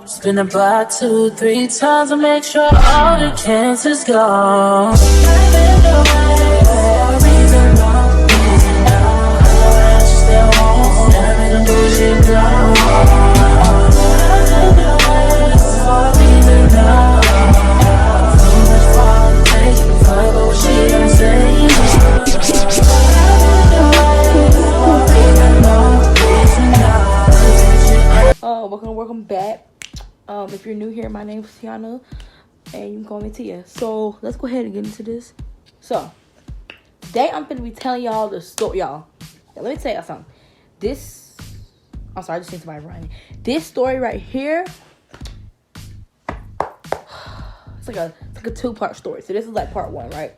Spin the block 2-3 times to make sure all the cancer's gone. Welcome back. If you're new here, my name is Tiana, and you can call me Tia. So let's go ahead and get into this. So today I'm gonna be telling y'all the story, y'all. Now, let me tell y'all something. I'm sorry, I just seen somebody running. This story right here, it's like a 2-part story. So this is like part 1, right?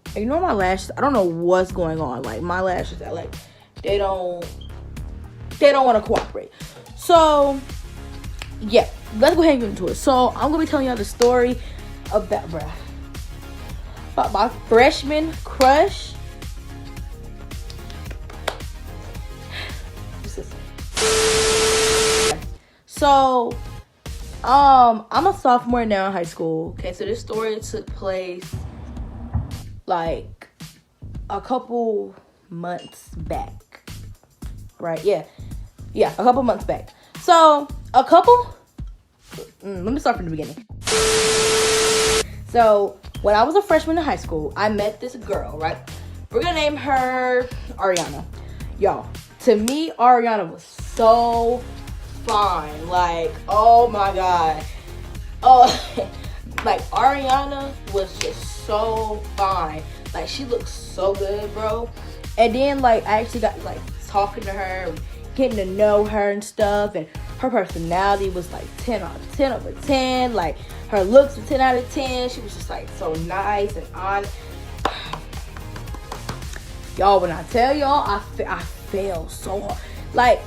And you know my lashes, I don't know what's going on. Like my lashes, they don't want to cooperate. So yeah, let's go ahead and get into it. So I'm gonna be telling y'all the story about my freshman crush. So I'm a sophomore now in high school. Okay, so this story took place like a couple months back. Right? Yeah, a couple months back. So let me start from the beginning. So when I was a freshman in high school, I met this girl, right? We're gonna name her Ariana. Y'all, to me, Ariana was so fine. Like, oh my God. Oh, like Ariana was just so fine. Like, she looked so good, bro. And then, like, I actually got, like, talking to her, getting to know her and stuff, and her personality was like 10 over 10. Like, her looks were 10 out of 10. She was just like so nice and honest. Y'all, when I tell y'all, I fell so hard. Like,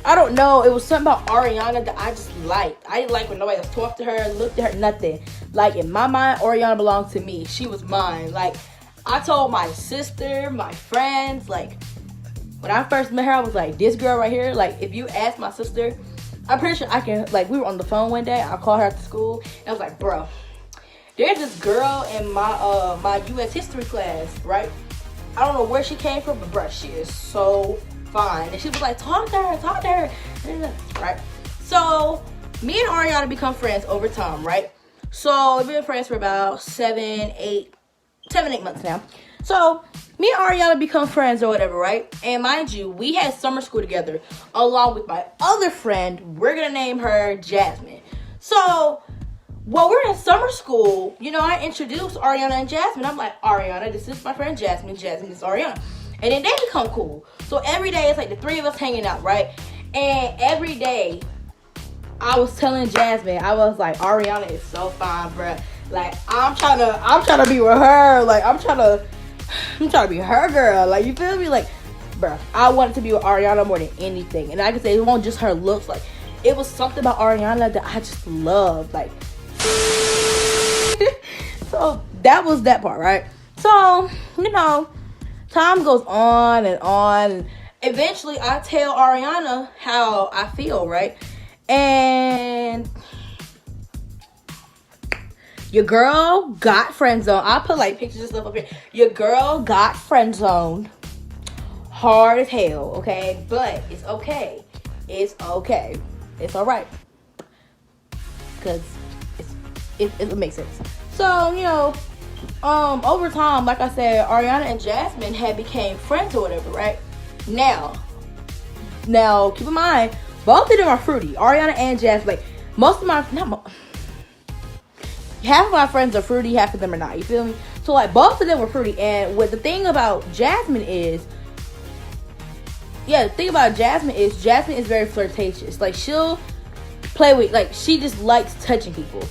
I don't know, it was something about Ariana that I just liked. I didn't like when nobody else talked to her, looked at her, nothing. Like, in my mind, Ariana belonged to me. She was mine. Like, I told my sister, my friends, like, when I first met her, I was like, this girl right here, like, if you ask my sister, I'm pretty sure I can, like, we were on the phone one day, I called her after school, and I was like, bro, there's this girl in my U.S. history class, right? I don't know where she came from, but bro, she is so fine. And she was like, talk to her, right? So, me and Ariana become friends over time, right? So, we've been friends for about 7, 8 months now. So, me and Ariana become friends or whatever, right? And mind you, we had summer school together along with my other friend. We're going to name her Jasmine. So, while we're in summer school, you know, I introduced Ariana and Jasmine. I'm like, Ariana, this is my friend Jasmine. Jasmine is Ariana. And then they become cool. So, every day, it's like the 3 of us hanging out, right? And every day, I was telling Jasmine, I was like, Ariana is so fine, bruh. Like, I'm trying to be with her. Like, I'm trying to be her girl. Like, you feel me? Like, bruh, I wanted to be with Ariana more than anything. And I can say it wasn't just her looks. Like, it was something about Ariana that I just loved. Like, so that was that part, right? So, you know, time goes on and on. And eventually, I tell Ariana how I feel, right? And your girl got friend zoned. I'll put like pictures and stuff up here. Your girl got friend zoned hard as hell, okay? But it's okay. It's okay. It's alright. Because it makes sense. So, you know, over time, like I said, Ariana and Jasmine had became friends or whatever, right? Now, keep in mind, both of them are fruity. Ariana and Jasmine. Like, half of my friends are fruity, half of them are not. You feel me? So, like, both of them were fruity. And what the thing about Jasmine is, Jasmine is very flirtatious. Like, she'll play with, like, she just likes touching people.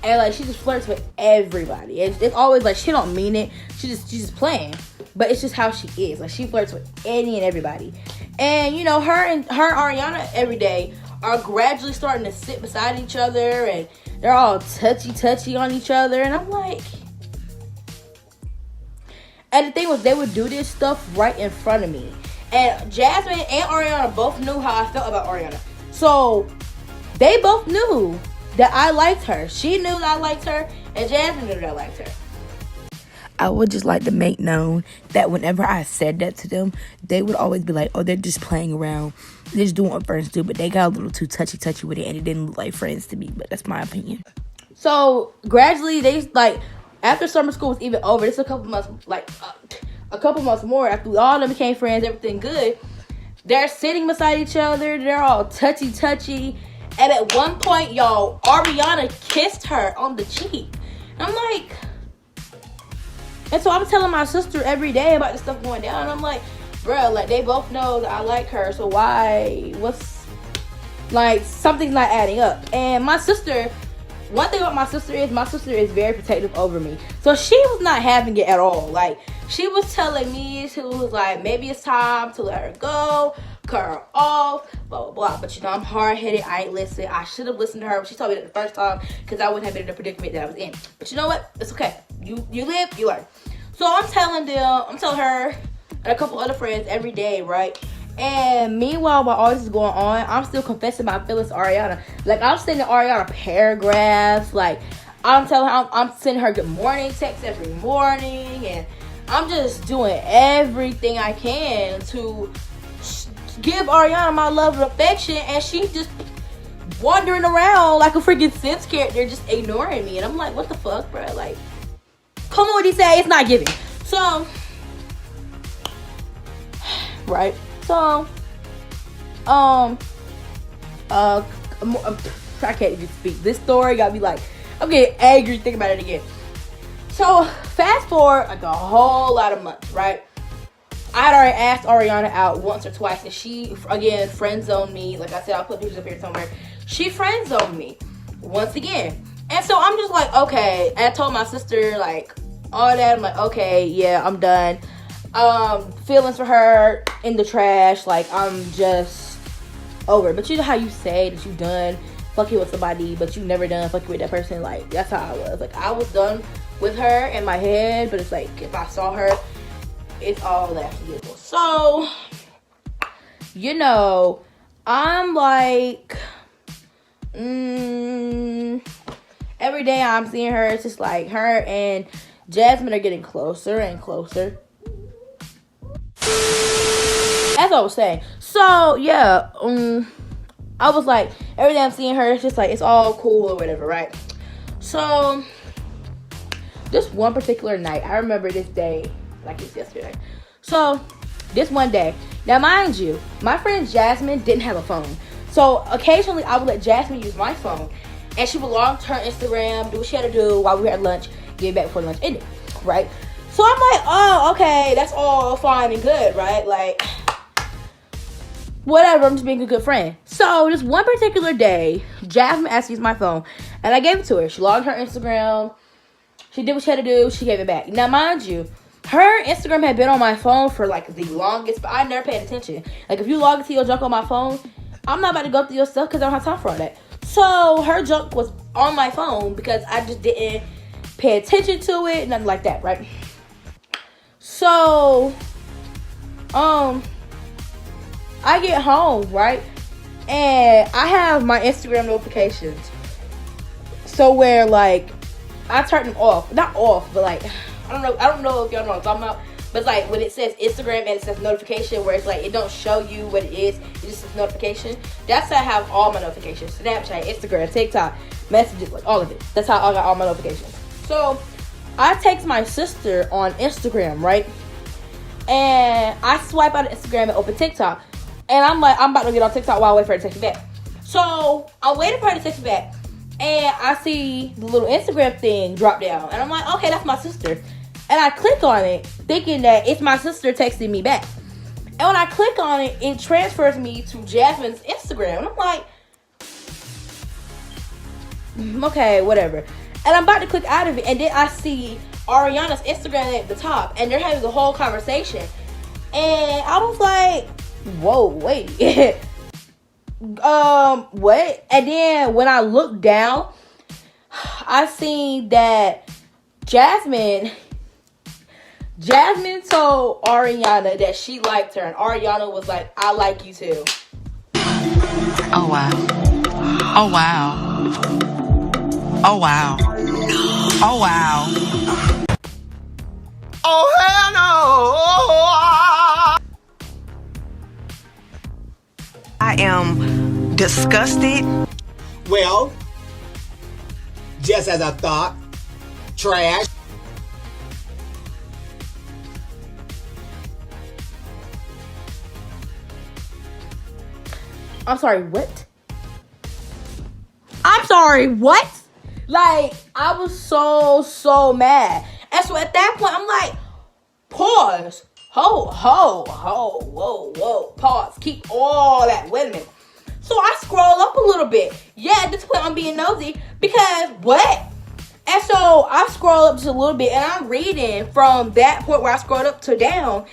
And, like, she just flirts with everybody. It's always, like, she don't mean it. She's just playing. But it's just how she is. Like, she flirts with any and everybody. And, you know, her Ariana every day are gradually starting to sit beside each other. And they're all touchy on each other. And I'm like... And the thing was, they would do this stuff right in front of me. And Jasmine and Ariana both knew how I felt about Ariana. So they both knew that I liked her. She knew that I liked her, and Jasmine knew that I liked her. I would just like to make known that whenever I said that to them, they would always be like, oh, they're just playing around. They're just doing what friends do. But they got a little too touchy with it, and it didn't look like friends to me. But that's my opinion. So, gradually, they, like, after summer school was even over, just a couple months, like, a couple months more, after we all of them became friends, everything good, they're sitting beside each other. They're all touchy. And at one point, y'all, Ariana kissed her on the cheek. And I'm like... And so I'm telling my sister every day about this stuff going down. And I'm like, bro, like, they both know that I like her. So why? Like, something's not adding up. And my sister, one thing about my sister is very protective over me. So she was not having it at all. Like, she was telling me, she was like, maybe it's time to let her go, cut her off, blah, blah, blah. But, you know, I'm hard-headed. I ain't listen. I should have listened to her when she told me that the first time, because I wouldn't have been in the predicament that I was in. But you know what? It's okay. You live, you learn. So I'm telling her and a couple other friends every day, right? And meanwhile, while all this is going on, I'm still confessing my feelings to Ariana. Like, I'm sending Ariana paragraphs. Like, I'm telling her, I'm sending her good morning texts every morning. And I'm just doing everything I can to give Ariana my love and affection. And she's just wandering around like a freaking Sims character, just ignoring me. And I'm like, what the fuck, bro? Like, come on, what he say? It's not giving. So, right. So, I can't even speak. This story got me like, I'm getting angry thinking about it again. So, fast forward like a whole lot of months, right? I had already asked Ariana out once or twice, and she, again, friend zoned me. Like I said, I'll put pictures up here somewhere. She friend zoned me once again. And so I'm just like, okay. And I told my sister, like, all that. I'm like, okay, yeah, I'm done. Feelings for her in the trash. Like, I'm just over it. But you know how you say that you done fucking with somebody, but you never done fucking with that person? Like, that's how I was. Like, I was done with her in my head, but it's like, if I saw her, it's all that forgettable. So, you know, I'm like, every day I'm seeing her, it's just like her and Jasmine are getting closer and closer. As I was saying. So, yeah, I was like, every day I'm seeing her, it's just like, it's all cool or whatever, right? So, this one particular night, I remember this day like it's yesterday. So, this one day, now mind you, my friend Jasmine didn't have a phone. So, occasionally I would let Jasmine use my phone, and she would log to her Instagram, do what she had to do while we were at lunch, get back before lunch ended, right? So, I'm like, oh, okay, that's all fine and good, right? Like, whatever, I'm just being a good friend. So, this one particular day, Jasmine asked me to use my phone, and I gave it to her. She logged her Instagram, she did what she had to do, she gave it back. Now, mind you, her Instagram had been on my phone for, like, the longest, but I never paid attention. Like, if you log into your junk on my phone, I'm not about to go through your stuff because I don't have time for all that. So, her junk was on my phone because I just didn't pay attention to it, nothing like that, right? So, I get home, right? And I have my Instagram notifications. So, where, like, I turn them off. Not off, but, like, I don't know if y'all know what I'm talking about. But it's like when it says Instagram and it says notification, where it's like it don't show you what it is, it just says notification. That's how I have all my notifications. Snapchat, Instagram, TikTok, messages, like all of it. That's how I got all my notifications. So I text my sister on Instagram, right? And I swipe out of Instagram and open TikTok. And I'm like, I'm about to get on TikTok while I wait for her to text me back. So I'm waiting for her to text me back. And I see the little Instagram thing drop down. And I'm like, okay, that's my sister. And I click on it, thinking that it's my sister texting me back. And when I click on it, it transfers me to Jasmine's Instagram. And I'm like, okay, whatever. And I'm about to click out of it. And then I see Ariana's Instagram at the top. And they're having the whole conversation. And I was like, whoa, wait. What? And then when I looked down, I seen that Jasmine told Ariana that she liked her, and Ariana was like, I like you too. Oh, wow. Oh, wow. Oh, wow. Oh, wow. Oh, hell no! I am disgusted. Well, just as I thought, trash. I'm sorry, what? I'm sorry, what? Like, I was so mad. And so at that point, I'm like, pause. Whoa. Pause. Keep all that. Wait a minute. So I scroll up a little bit. Yeah, at this point, I'm being nosy because what? And so I scroll up just a little bit and I'm reading from that point where I scrolled up to down.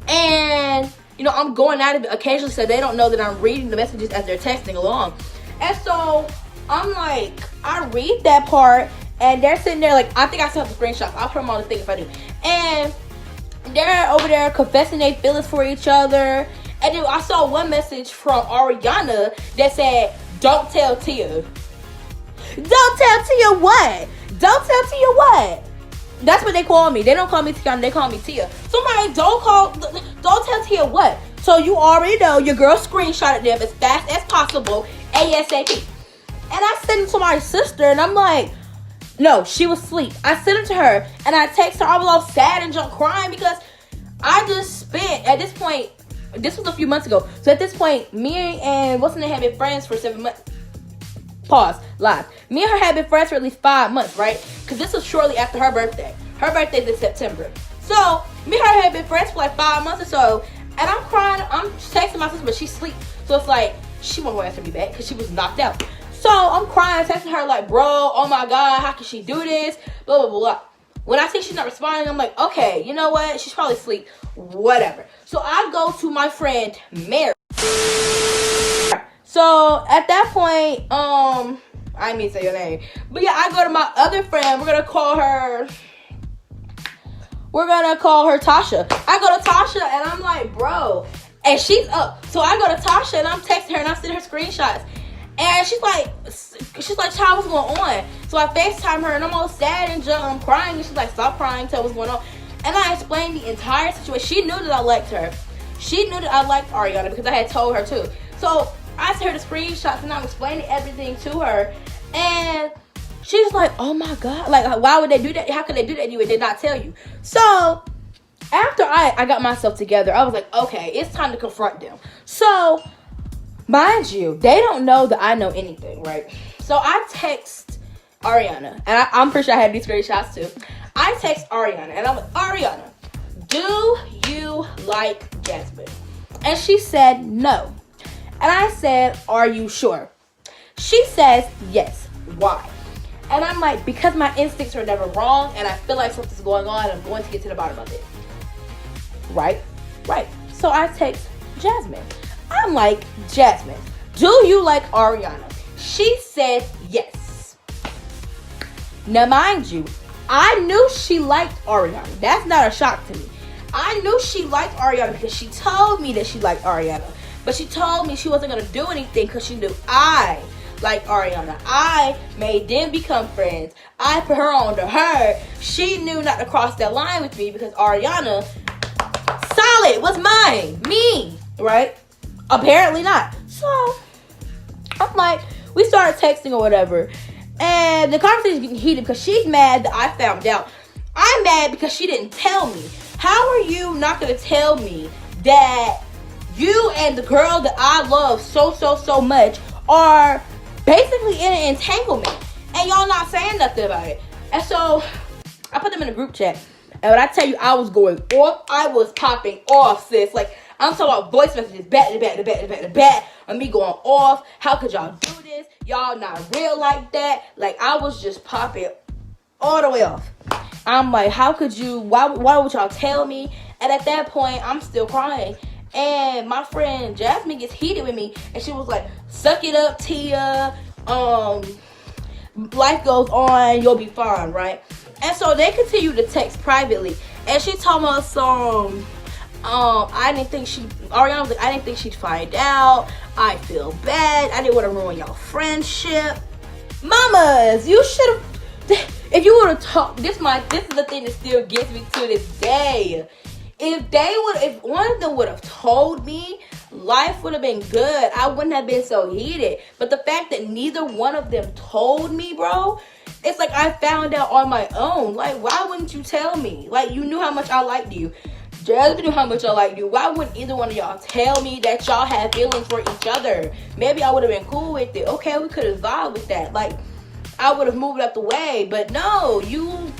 And, you know, I'm going out of it occasionally so they don't know that I'm reading the messages as they're texting along. And so I'm like, I read that part and they're sitting there like, I think I still have the screenshots. I'll put them on the thing if I do. And they're over there confessing their feelings for each other. And then I saw one message from Ariana that said, don't tell Tia. Don't tell Tia what? Don't tell Tia what? That's what they call me. They don't call me Tia, they call me Tia. So I'm like, don't tell Tia what? So you already know your girl screenshotted them as fast as possible, ASAP. And I sent it to my sister and I'm like, no, she was asleep. I sent it to her and I text her. I was all sad and just crying because I just spent, at this point, this was a few months ago. So at this point, me and what's her name had been friends for 7 months. Pause. Live. Me and her had been friends for at least 5 months, right? Because this was shortly after her birthday. Her birthday's in September. So me and her had been friends for like 5 months or so. And I'm crying. I'm texting my sister, but she's asleep. So it's like, she won't answer me back because she was knocked out. So I'm crying, texting her like, bro, oh my God, how can she do this? Blah, blah, blah. When I see she's not responding, I'm like, okay, you know what? She's probably asleep. Whatever. So I go to my friend, Mary. So at that point, I didn't mean to say your name. But yeah, I go to my other friend. We're gonna call her Tasha. I go to Tasha and I'm like, bro. And she's up. So I go to Tasha and I'm texting her and I'm sending her screenshots. And she's like, child, what's going on? So I FaceTime her and I'm all sad and I'm crying. And she's like, stop crying, tell what's going on. And I explained the entire situation. She knew that I liked her. She knew that I liked Ariana because I had told her too. So I sent her the screenshots and I'm explaining everything to her. And she's like, oh my God. Like, why would they do that? How could they do that to you and did not tell you? So after I got myself together, I was like, okay, it's time to confront them. So mind you, they don't know that I know anything, right? So I text Ariana, and I'm pretty sure I had these screenshots too. I text Ariana, and I'm like, Ariana, do you like Jasmine? And she said no. And I said, are you sure? She says yes. Why? And I'm like, because my instincts are never wrong, and I feel like something's going on, and I'm going to get to the bottom of it. Right? So I text Jasmine. I'm like, Jasmine, do you like Ariana? She said yes. Now, mind you, I knew she liked Ariana. That's not a shock to me. I knew she liked Ariana because she told me that she liked Ariana. But she told me she wasn't going to do anything because she knew I liked Ariana. I made them become friends. I put her on to her. She knew not to cross that line with me because Ariana, solid, was mine. Me, right? Apparently not. So I'm like, we started texting or whatever. And the conversation is getting heated because she's mad that I found out. I'm mad because she didn't tell me. How are you not going to tell me that you and the girl that I love so much are basically in an entanglement and y'all not saying nothing about it? And so I put them in a group chat. And when I tell you I was going off, I was popping off, sis. Like, I'm talking about voice messages back to back. And me going off. How could y'all do this? Y'all not real like that. Like, I was just popping all the way off. I'm like, how could you? Why would y'all tell me? And at that point, I'm still crying. And my friend Jasmine gets heated with me. And she was like, suck it up, Tia. Life goes on. You'll be fine, right? And so they continue to text privately. And she told me some... Ariana was like, I didn't think she'd find out. I feel bad. I didn't want to ruin y'all friendship. Mamas, you should have. If you would have talked, this is the thing that still gets me to this day. If one of them would have told me, life would have been good. I wouldn't have been so heated. But the fact that neither one of them told me, bro, it's like I found out on my own. Like, why wouldn't you tell me? Like, you knew how much I liked you. Jasmine knew how much I liked you. Why wouldn't either one of y'all tell me that y'all had feelings for each other? Maybe I would have been cool with it. Okay, we could have vibed with that. Like, I would have moved up the way. But no, you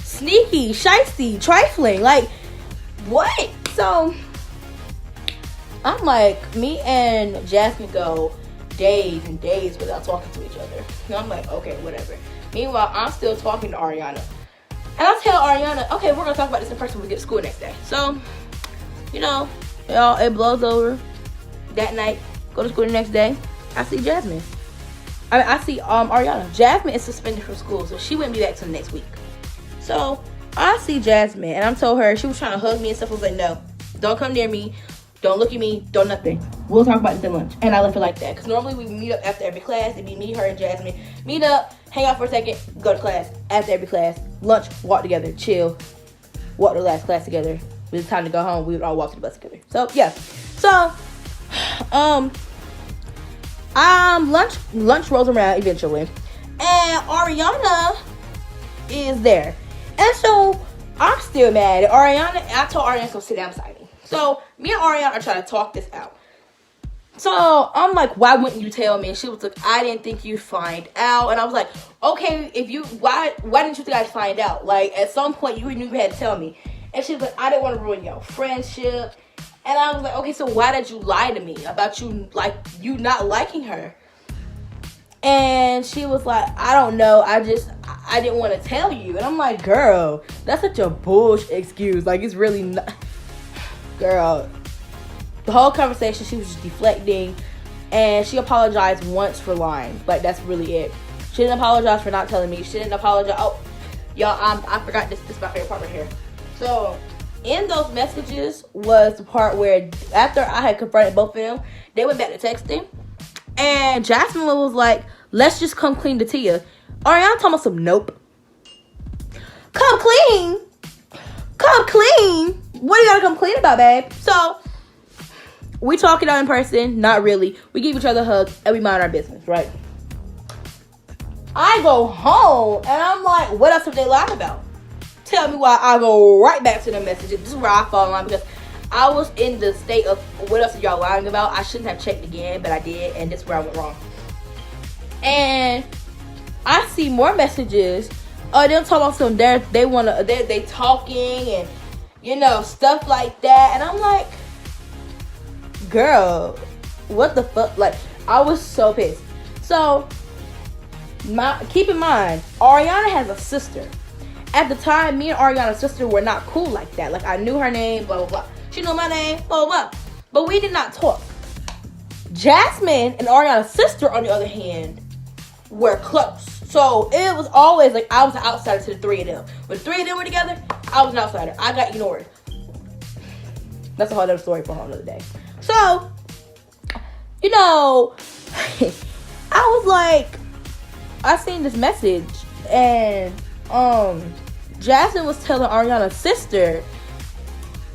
sneaky, shysty, trifling. Like, what? So, I'm like, me and Jasmine go days and days without talking to each other. And I'm like, okay, whatever. Meanwhile, I'm still talking to Ariana. And I tell Ariana, okay, we're going to talk about this in person when we get to school next day. So, y'all, it blows over. That night, go to school the next day, I see Jasmine. I see Ariana. Jasmine is suspended from school, so she wouldn't be back till next week. So, I see Jasmine, and I told her, she was trying to hug me and stuff. I was like, no, don't come near me. Don't look at me. Don't nothing. We'll talk about this at lunch. And I left it like that. Because normally we meet up after every class. It'd be me, her, and Jasmine. Meet up, hang out for a second, go to class. After every class, lunch, walk together, chill. Walk to the last class together. When it's time to go home, we would all walk to the bus together. So, yeah. So, lunch rolls around eventually. And Ariana is there. And so, I'm still mad at Ariana. I told Ariana to go sit down beside me. So, me and Ariana are trying to talk this out. So, I'm like, why wouldn't you tell me? And she was like, I didn't think you'd find out. And I was like, okay, why didn't you think I'd find out? Like, at some point, you knew you had to tell me. And she was like, I didn't want to ruin your friendship. And I was like, okay, so why did you lie to me about you not liking her? And she was like, I don't know. I didn't want to tell you. And I'm like, girl, that's such a bullshit excuse. Like, it's really not. Girl, the whole conversation, she was just deflecting. And she apologized once for lying. Like, that's really it. She didn't apologize for not telling me. She didn't apologize. Oh, y'all, I forgot this. This is my favorite part right here. So, in those messages was the part where after I had confronted both of them, they went back to texting. And Jasmine was like, let's just come clean to Tia. Ariana told me some nope. Come clean? Come clean? What do you gotta come clean about, babe? So, we talk it out in person. Not really. We give each other a hug and we mind our business, right? I go home and I'm like, what else have they lied about? Tell me why. I go right back to the messages. This is where I fall in line because I was in the state of what else are y'all lying about? I shouldn't have checked again, but I did, and this is where I went wrong. And I see more messages. They'll talk about some they talking and stuff like that. And I'm like, girl, what the fuck? Like, I was so pissed. So keep in mind, Ariana has a sister. At the time, me and Ariana's sister were not cool like that. Like, I knew her name, blah, blah, blah. She knew my name, blah, blah, blah. But we did not talk. Jasmine and Ariana's sister, on the other hand, were close. So, it was always like I was an outsider to the three of them. When the three of them were together, I was an outsider. I got ignored. That's a whole other story for a whole other day. So, I was like, I seen this message, and Jasmine was telling Ariana's sister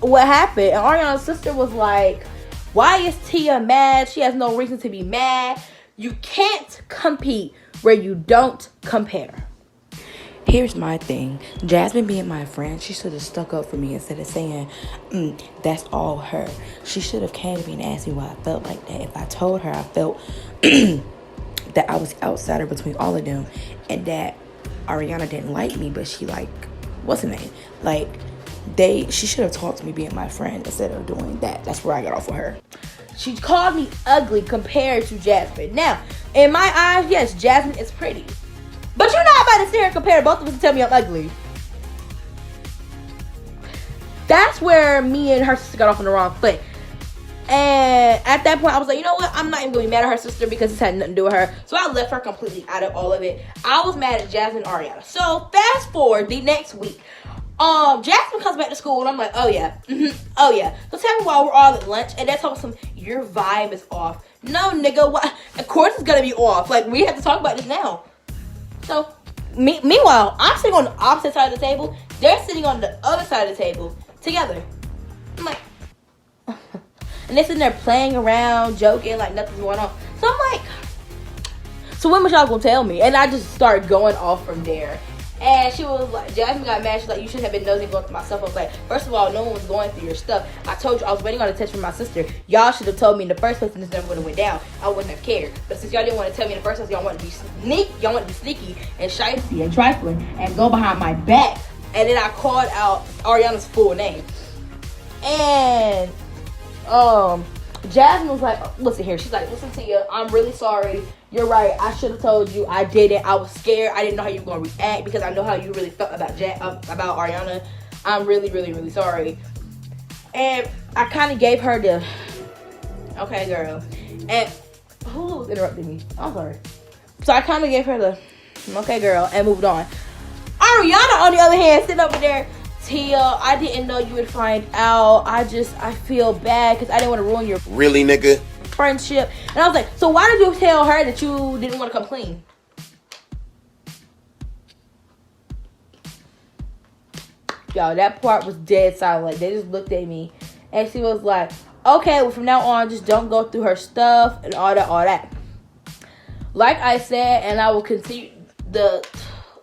what happened, and Ariana's sister was like, why is Tia mad? She has no reason to be mad. You can't compete where you don't compare. Here's my thing. Jasmine being my friend, she should have stuck up for me instead of saying, that's all her. She should have came to me and asked me why I felt like that. If I told her I felt that I was outsider between all of them and that Ariana didn't like me, but she what's her name? She should have talked to me being my friend instead of doing that. That's where I got off with her. She called me ugly compared to Jasmine. Now, in my eyes, yes, Jasmine is pretty. But you're not about to sit here and compare both of us and tell me I'm ugly. That's where me and her sister got off on the wrong foot. And at that point, I was like, you know what? I'm not even going to be mad at her sister because it's had nothing to do with her. So I left her completely out of all of it. I was mad at Jasmine and Ariana. So fast forward the next week. Jasmine comes back to school and I'm like, oh yeah. Oh yeah. So tell me why we're all at lunch and they're talking some, your vibe is off. No, nigga, what? Of course it's gonna be off. Like, we have to talk about this now. So, meanwhile, I'm sitting on the opposite side of the table. They're sitting on the other side of the table together. I'm like, and they're sitting there playing around, joking, like nothing's going on. So I'm like, so when was y'all gonna tell me? And I just started going off from there. And she was like, Jasmine got mad. She's like, you shouldn't have been nosy going through my stuff. I was like, first of all, no one was going through your stuff. I told you I was waiting on a text from my sister. Y'all should have told me in the first place, and this never would have went down. I wouldn't have cared. But since y'all didn't want to tell me in the first place, y'all want to be sneaky and shifty and trifling and go behind my back. And then I called out Ariana's full name. And Jasmine was like, listen here. She's like, listen to you. I'm really sorry. You're right. I should have told you. I didn't. I was scared. I didn't know how you were going to react because I know how you really felt about about Ariana. I'm really, really, really sorry. And I kind of gave her the, okay, girl. And who was interrupting me? I'm sorry. So I kind of gave her the, okay, girl, and moved on. Ariana, on the other hand, sitting over there, Tia, I didn't know you would find out. I feel bad because I didn't want to ruin your Really, nigga? friendship. And I was like, so why did you tell her that you didn't want to come clean? Yo, that part was dead silent. Like, they just looked at me. And she was like, okay, well, from now on, just don't go through her stuff and all that. Like I said, and I will continue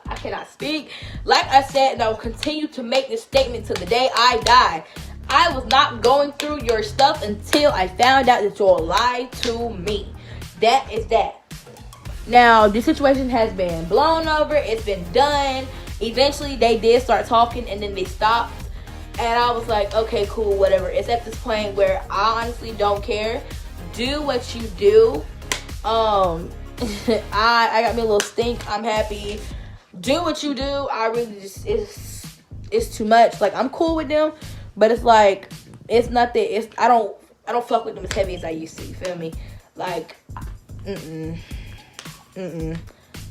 I cannot speak. Like I said, and I will continue to make this statement till the day I die. I was not going through your stuff until I found out that you'll lie to me. That is that. Now, the situation has been blown over. It's been done. Eventually, they did start talking, and then they stopped. And I was like, okay, cool, whatever. It's at this point where I honestly don't care. Do what you do. I got me a little stink. I'm happy. Do what you do. I really just, it's too much. Like, I'm cool with them. But it's like, it's nothing. I don't fuck with them as heavy as I used to. You feel me? Like, I don't know.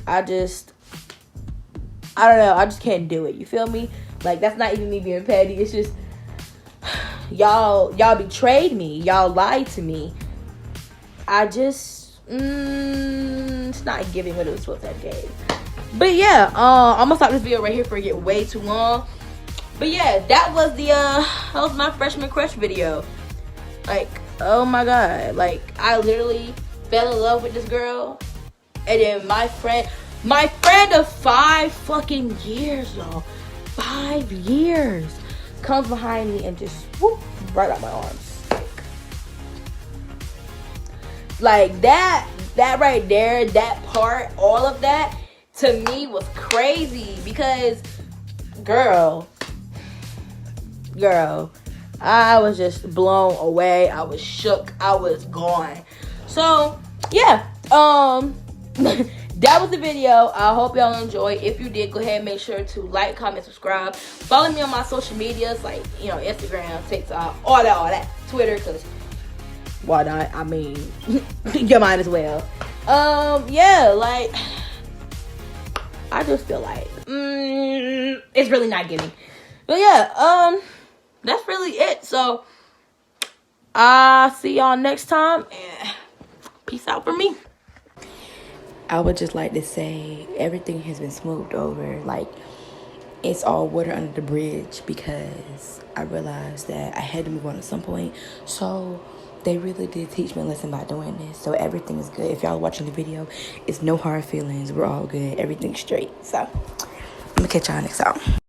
I just can't do it. You feel me? Like, that's not even me being petty. It's just, y'all betrayed me. Y'all lied to me. It's not giving what it was supposed to have gave. But yeah, I'm gonna stop this video right here before it get way too long. But yeah, that was my freshman crush video. Like, oh my god, like I literally fell in love with this girl, and then my friend of 5 fucking years, y'all, 5 years, comes behind me and just whoop right out my arms. Like that right there, that part, all of that to me was crazy because, girl, I was just blown away. I was shook. I was gone. So, yeah. That was the video. I hope y'all enjoyed. If you did, go ahead and make sure to like, comment, subscribe. Follow me on my social medias, like, Instagram, TikTok, all that. Twitter, because why not? I mean, you might as well. Yeah, like, I just feel like it's really not giving. But yeah, that's really it. So I'll see y'all next time, and peace out for me. I would just like to say everything has been smoothed over. Like, it's all water under the bridge because I realized that I had to move on at some point. So they really did teach me a lesson by doing this. So everything is good. If y'all are watching the video, it's no hard feelings. We're all good. Everything's straight. So I'm gonna catch y'all next time.